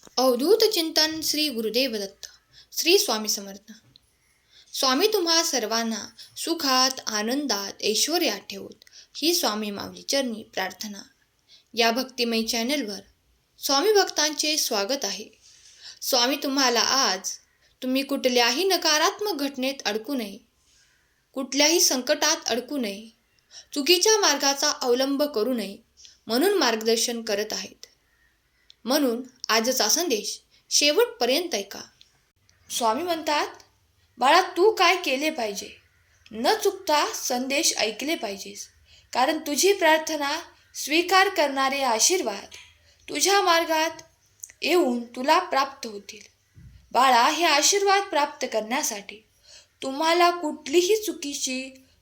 अवधूत चिंतन श्री गुरुदेव दत्त. श्री स्वामी समर्थ. स्वामी तुम्हा सर्वांना सुखात आनंदात ऐश्वर्यात ठेवोत ही स्वामी माऊली चरणी प्रार्थना. या भक्तिमय चॅनलवर स्वामी भक्तांचे स्वागत आहे. स्वामी तुम्हाला आज तुम्ही कुठल्याही नकारात्मक घटनेत अडकू नये, कुठल्याही संकटात अडकू नये, चुकीच्या मार्गाचा अवलंब करू नये म्हणून मार्गदर्शन करत आहेत. म्हणून आजचा संदेश शेवटपर्यंत ऐका. स्वामी म्हणतात, बाळा तू काय केले पाहिजे, न चुकता संदेश ऐकले पाहिजेस, कारण तुझी प्रार्थना स्वीकार करणारे आशीर्वाद तुझ्या मार्गात येऊन तुला प्राप्त होतील. बाळा, हे आशीर्वाद प्राप्त करण्यासाठी तुम्हाला कुठलीही चुकीची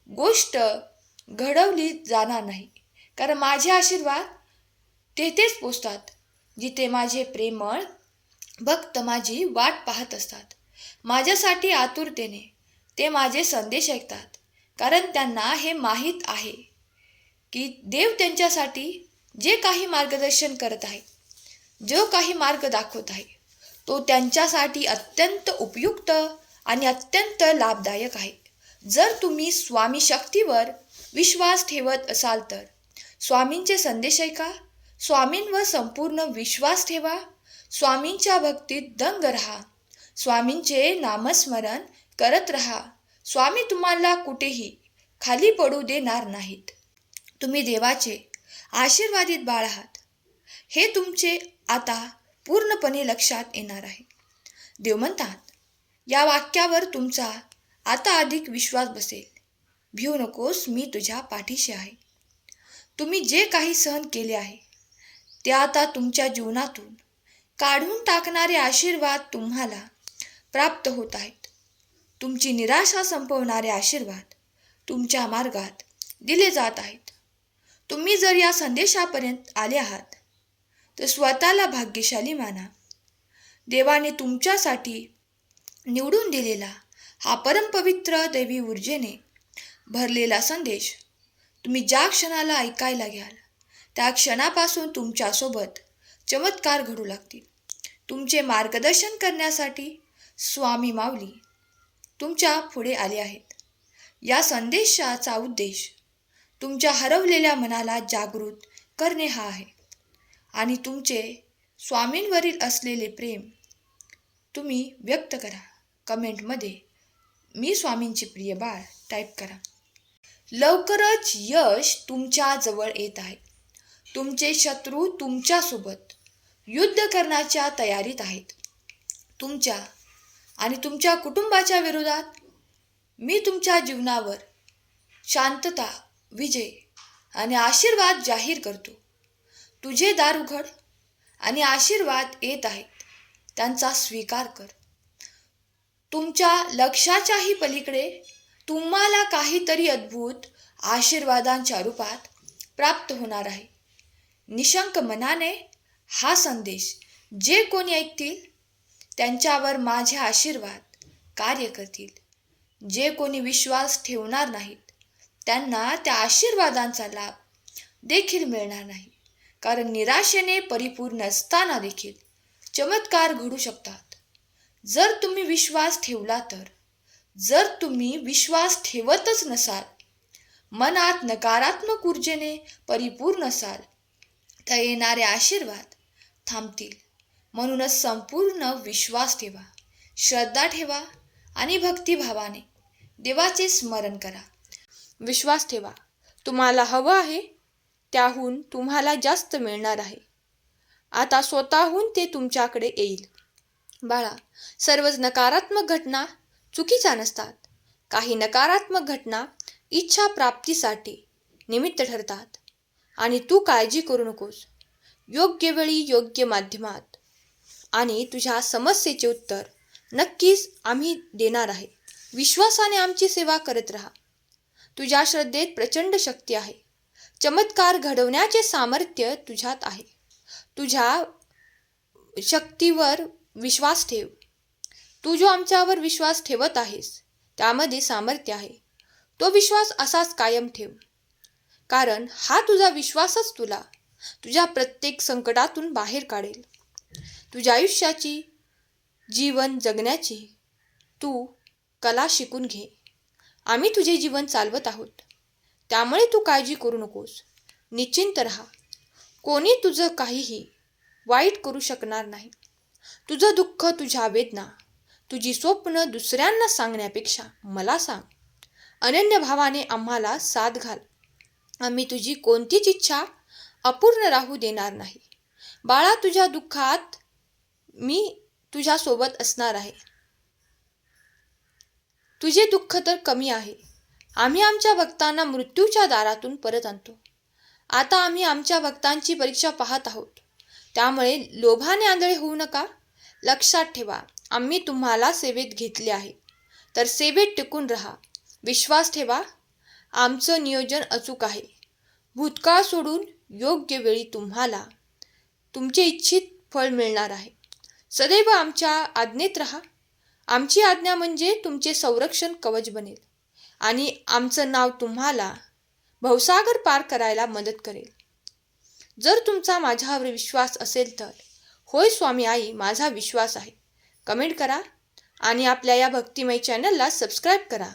गोष्ट घडवली जाणार नाही, कारण माझे आशीर्वाद तेथेच पोचतात जिथे माझे प्रेमळ भक्त माझी वाट पाहत असतात. माझ्यासाठी आतुरतेने ते माझे संदेश ऐकतात, कारण त्यांना हे माहीत आहे की देव त्यांच्यासाठी जे काही मार्गदर्शन करत आहे, जो काही मार्ग दाखवत आहे, तो त्यांच्यासाठी अत्यंत उपयुक्त आणि अत्यंत लाभदायक आहे. जर तुम्ही स्वामी शक्तीवर विश्वास ठेवत असाल तर स्वामींचे संदेश ऐका, स्वामींवर संपूर्ण विश्वास ठेवा, स्वामींच्या भक्तीत दंग रहा, स्वामींचे नामस्मरण करत रहा. स्वामी तुम्हाला कुठेही खाली पडू देणार नाहीत. तुम्ही देवाचे आशीर्वादित बाळ आहात हे तुमचे आता पूर्णपणे लक्षात येणार आहे. देव म्हणतात, या वाक्यावर तुमचा आता अधिक विश्वास बसेल. भिऊ नकोस, मी तुझ्या पाठीशी आहे. तुम्ही जे काही सहन केले आहे ते आता तुमच्या जीवनातून काढून टाकणारे आशीर्वाद तुम्हाला प्राप्त होत आहेत. तुमची निराशा संपवणारे आशीर्वाद तुमच्या मार्गात दिले जात आहेत. तुम्ही जर या संदेशापर्यंत आले आहात तर स्वतःला भाग्यशाली माना. देवाने तुमच्यासाठी निवडून दिलेला हा परमपवित्र दैवी ऊर्जेने भरलेला संदेश तुम्ही ज्या क्षणाला ऐकायला घ्याल त्या क्षणापासून तुमच्यासोबत चमत्कार घडू लागतील. तुमचे मार्गदर्शन करण्यासाठी स्वामी माऊली तुमच्या पुढे आले आहेत. या संदेशाचा उद्देश तुमच्या हरवलेल्या मनाला जागृत करणे हा आहे आणि तुमचे स्वामींवरील असलेले प्रेम तुम्ही व्यक्त करा. कमेंटमध्ये मी स्वामींचे प्रिय बाळ टाईप करा. लवकरच यश तुमच्या जवळ येत आहे. तुमचे शत्रू तुमच्यासोबत युद्ध करण्याच्या तयारीत आहेत. तुमच्या आणि तुमच्या कुटुंबाच्या विरोधात मी तुमच्या जीवनावर शांतता, विजय आणि आशीर्वाद जाहीर करतो. तुझे दार उघड आणि आशीर्वाद येत आहेत, त्यांचा स्वीकार कर. तुमच्या लक्षाच्याही पलीकडे तुम्हाला काहीतरी अद्भुत आशीर्वादांच्या रूपात प्राप्त होणार आहे. निशंक मनाने हा संदेश जे कोणी ऐकतील त्यांच्यावर माझे आशीर्वाद कार्य करतील. जे कोणी विश्वास ठेवणार नाहीत त्यांना त्या आशीर्वादांचा लाभ देखील मिळणार नाही, कारण निराशेने परिपूर्ण असताना देखील चमत्कार घडू शकतात. जर तुम्ही विश्वास ठेवला तर. जर तुम्ही विश्वास ठेवतच नसाल, मनात नकारात्मक ऊर्जेने परिपूर्ण असाल, तर येणारे आशीर्वाद थांबतील. म्हणूनच संपूर्ण विश्वास ठेवा, श्रद्धा ठेवा आणि भक्तिभावाने देवाचे स्मरण करा. विश्वास ठेवा, तुम्हाला हवं आहे त्याहून तुम्हाला जास्त मिळणार आहे. आता स्वतःहून ते तुमच्याकडे येईल. बाळा, सर्वच नकारात्मक घटना चुकीच्या नसतात. काही नकारात्मक घटना इच्छा प्राप्तीसाठी निमित्त ठरतात आणि तू काळजी करू नकोस. योग्य वेळी योग्य माध्यमात आणि तुझ्या समस्येचे उत्तर नक्कीच आम्ही देणार आहे. विश्वासाने आमची सेवा करत राहा. तुझ्या श्रद्धेत प्रचंड शक्ती आहे. चमत्कार घडवण्याचे सामर्थ्य तुझ्यात आहे. तुझ्या शक्तीवर विश्वास ठेव. तू जो आमच्यावर विश्वास ठेवत आहेस त्यामध्ये सामर्थ्य आहे. तो विश्वास असाच कायम ठेव, कारण हा तुझा विश्वासच तुला तुझ्या प्रत्येक संकटातून बाहेर काढेल. तुझ्या आयुष्याची जीवन जगण्याची तू कला शिकून घे. आम्ही तुझे जीवन चालवत आहोत, त्यामुळे तू काळजी करू नकोस. निश्चिंत राहा. कोणी तुझं काहीही वाईट करू शकणार नाही. तुझं दुःख, तुझ्या वेदना, तुझी स्वप्न दुसऱ्यांना सांगण्यापेक्षा मला सांग. अनन्य भावाने आम्हाला साथ घाल. आम्ही तुझी कोणतीच इच्छा अपूर्ण राहू देणार नाही. बाळा, तुझ्या दुःखात मी तुझ्यासोबत असणार आहे. तुझे दुःख तर कमी आहे. आम्ही आमच्या भक्तांना मृत्यूच्या दारातून परत आणतो. आता आम्ही आमच्या भक्तांची परीक्षा पाहत आहोत, त्यामुळे लोभाने आंधळे होऊ नका. लक्षात ठेवा, आम्ही तुम्हाला सेवेत घेतले आहे, तर सेवेत टिकून राहा. विश्वास ठेवा, आमचं नियोजन अचूक आहे. भूतकाळ सोडून योग्य वेळी तुम्हाला तुमचे इच्छित फळ मिळणार आहे. सदैव आमच्या आज्ञेत राहा. आमची आज्ञा म्हणजे तुमचे संरक्षण कवच बनेल आणि आमचं नाव तुम्हाला भवसागर पार करायला मदत करेल. जर तुमचा माझ्यावर विश्वास असेल तर होय स्वामी आई, माझा विश्वास आहे, कमेंट करा आणि आपल्या या भक्तिमय चॅनलला सबस्क्राईब करा.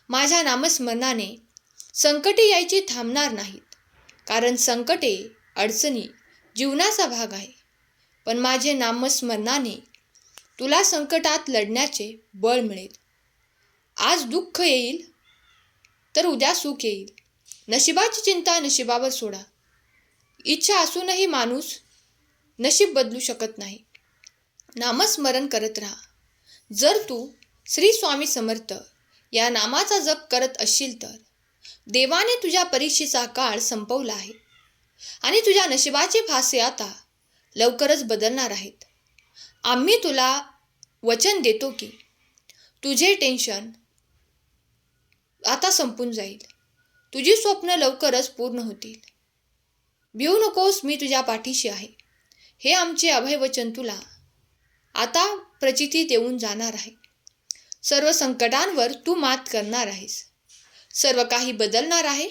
माझ्या नामस्मरणाने संकटे यायची थांबणार नाहीत, कारण संकटे, अडचणी जीवनाचा भाग आहे. पण माझे नामस्मरणाने तुला संकटात लढण्याचे बळ मिळेल. आज दुःख येईल तर उद्या सुख येईल. नशिबाची चिंता नशिबावर सोडा. इच्छा असूनही माणूस नशीब बदलू शकत नाही. नामस्मरण करत राहा. जर तू श्री स्वामी समर्थ या नामाचा जप करत असशील तर देवाने तुझ्या परीक्षेचा काळ संपवला आहे आणि तुझ्या नशिबाचे फासे आता लवकरच बदलणार आहेत. आम्ही तुला वचन देतो की तुझे टेन्शन आता संपून जाईल. तुझी स्वप्न लवकरच पूर्ण होतील. भिवू नकोस, मी तुझ्या पाठीशी आहे. हे आमचे अभयवचन तुला आता प्रचिती देऊन जाणार आहे. सर्व संकटांवर तू मात करणार आहेस. सर्व काही बदलणार आहे.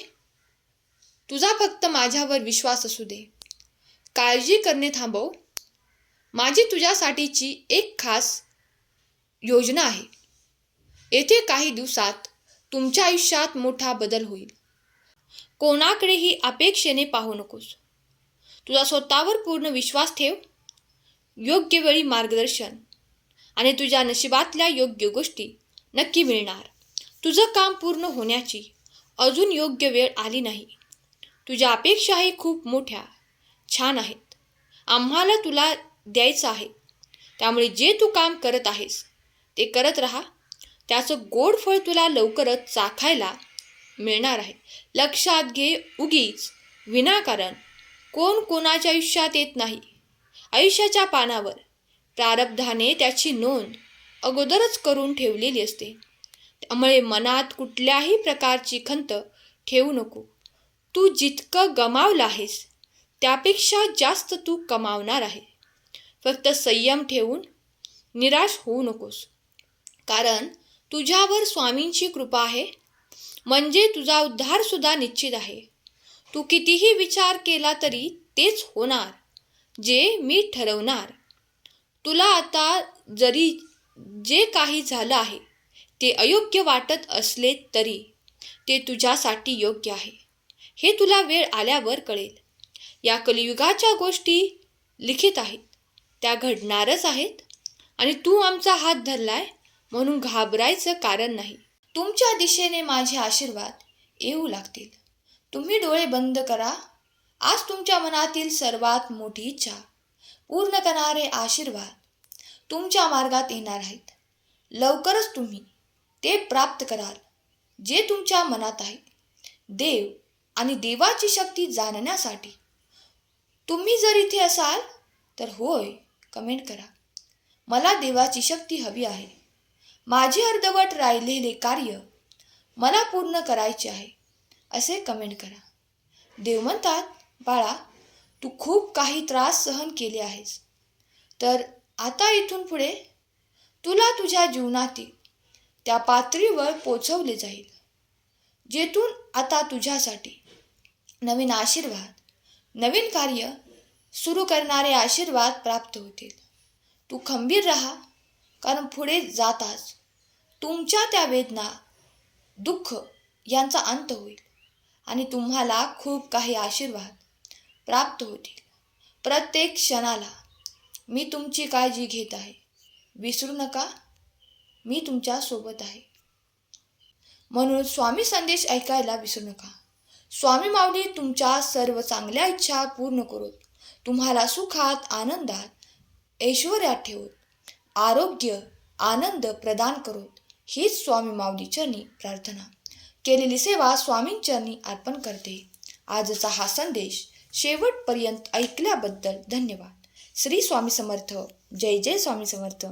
तुझा फक्त माझ्यावर विश्वास असू दे. काळजी करणे थांबव. माझी तुझ्यासाठीची एक खास योजना आहे. येथे काही दिवसात तुमच्या आयुष्यात मोठा बदल होईल. कोणाकडेही अपेक्षेने पाहू नकोस. तुझा स्वतःवर पूर्ण विश्वास ठेव. योग्य वेळी मार्गदर्शन आणि तुझ्या नशिबातल्या योग्य गोष्टी नक्की मिळणार. तुझं काम पूर्ण होण्याची अजून योग्य वेळ आली नाही. तुझ्या अपेक्षाही खूप मोठ्या, छान आहेत. आम्हाला तुला द्यायचं आहे. त्यामुळे जे तू काम करत आहेस ते करत राहा. त्याचं गोड फळ तुला लवकरच चाखायला मिळणार आहे. लक्षात घे, उगीच विनाकारण कोण कोणाच्या आयुष्यात येत नाही. आयुष्याच्या पानावर प्रारब्धाने त्याची नोंद अगोदरच करून ठेवलेली असते. त्यामुळे मनात कुठल्याही प्रकारची खंत ठेवू नको. तू जितकं गमावलं आहेस त्यापेक्षा जास्त तू कमावणार आहे. फक्त संयम ठेवून निराश होऊ नकोस, कारण तुझ्यावर स्वामींची कृपा आहे. म्हणजे तुझा उद्धारसुद्धा निश्चित आहे. तू कितीही विचार केला तरी तेच होणार जे मी ठरवणार. तुला आता जरी जे काही झालं आहे ते अयोग्य वाटत असले तरी ते तुझ्यासाठी योग्य आहे, हे तुला वेळ आल्यावर कळेल. या कलियुगाच्या गोष्टी लिखित आहेत, त्या घडणारच आहेत आणि तू आमचा हात धरलाय म्हणून घाबरायचं कारण नाही. तुमच्या दिशेने माझे आशीर्वाद येऊ लागतील. तुम्ही डोळे बंद करा. आज तुमच्या मनातील सर्वात मोठी इच्छा पूर्ण करणारे आशीर्वाद तुमच्या मार्गात येणार आहेत. लवकरच तुम्ही ते प्राप्त कराल जे तुमच्या मनात आहे. देव आणि देवाची शक्ती जाणण्यासाठी तुम्ही जर इथे असाल तर होय कमेंट करा. मला देवाची शक्ती हवी आहे. माझे अर्धवट राहिलेले कार्य मला पूर्ण करायचे आहे असे कमेंट करा. देव म्हणतात, बाळा, तू खूप काही त्रास सहन केले आहेस, तर आता इथून पुढे तुला तुझ्या जीवनातील त्या पातळीवर पोचवले जाईल जेथून आता तुझ्यासाठी नवीन आशीर्वाद, नवीन कार्य सुरू करणारे आशीर्वाद प्राप्त होतील. तू खंबीर राहा, कारण पुढे जाताच तुमच्या त्या वेदना, दुःख यांचा अंत होईल आणि तुम्हाला खूप काही आशीर्वाद प्राप्त होतील. प्रत्येक क्षणाला मी तुमची काळजी घेत आहे. विसरू नका, मी तुमच्या सोबत आहे. म्हणून स्वामी संदेश ऐकायला विसरू नका. स्वामी माऊली तुमच्या सर्व चांगल्या इच्छा पूर्ण करोत. तुम्हाला सुखात, आनंदात, ऐश्वर्यात ठेवोत. आरोग्य, आनंद प्रदान करोत. हीच स्वामी माऊली चरणी प्रार्थना. केलेली सेवा स्वामींचरणी अर्पण करते. आजचा हा संदेश शेवटपर्यंत ऐकल्याबद्दल धन्यवाद. श्री स्वामी समर्थ. जय जय स्वामी समर्थ.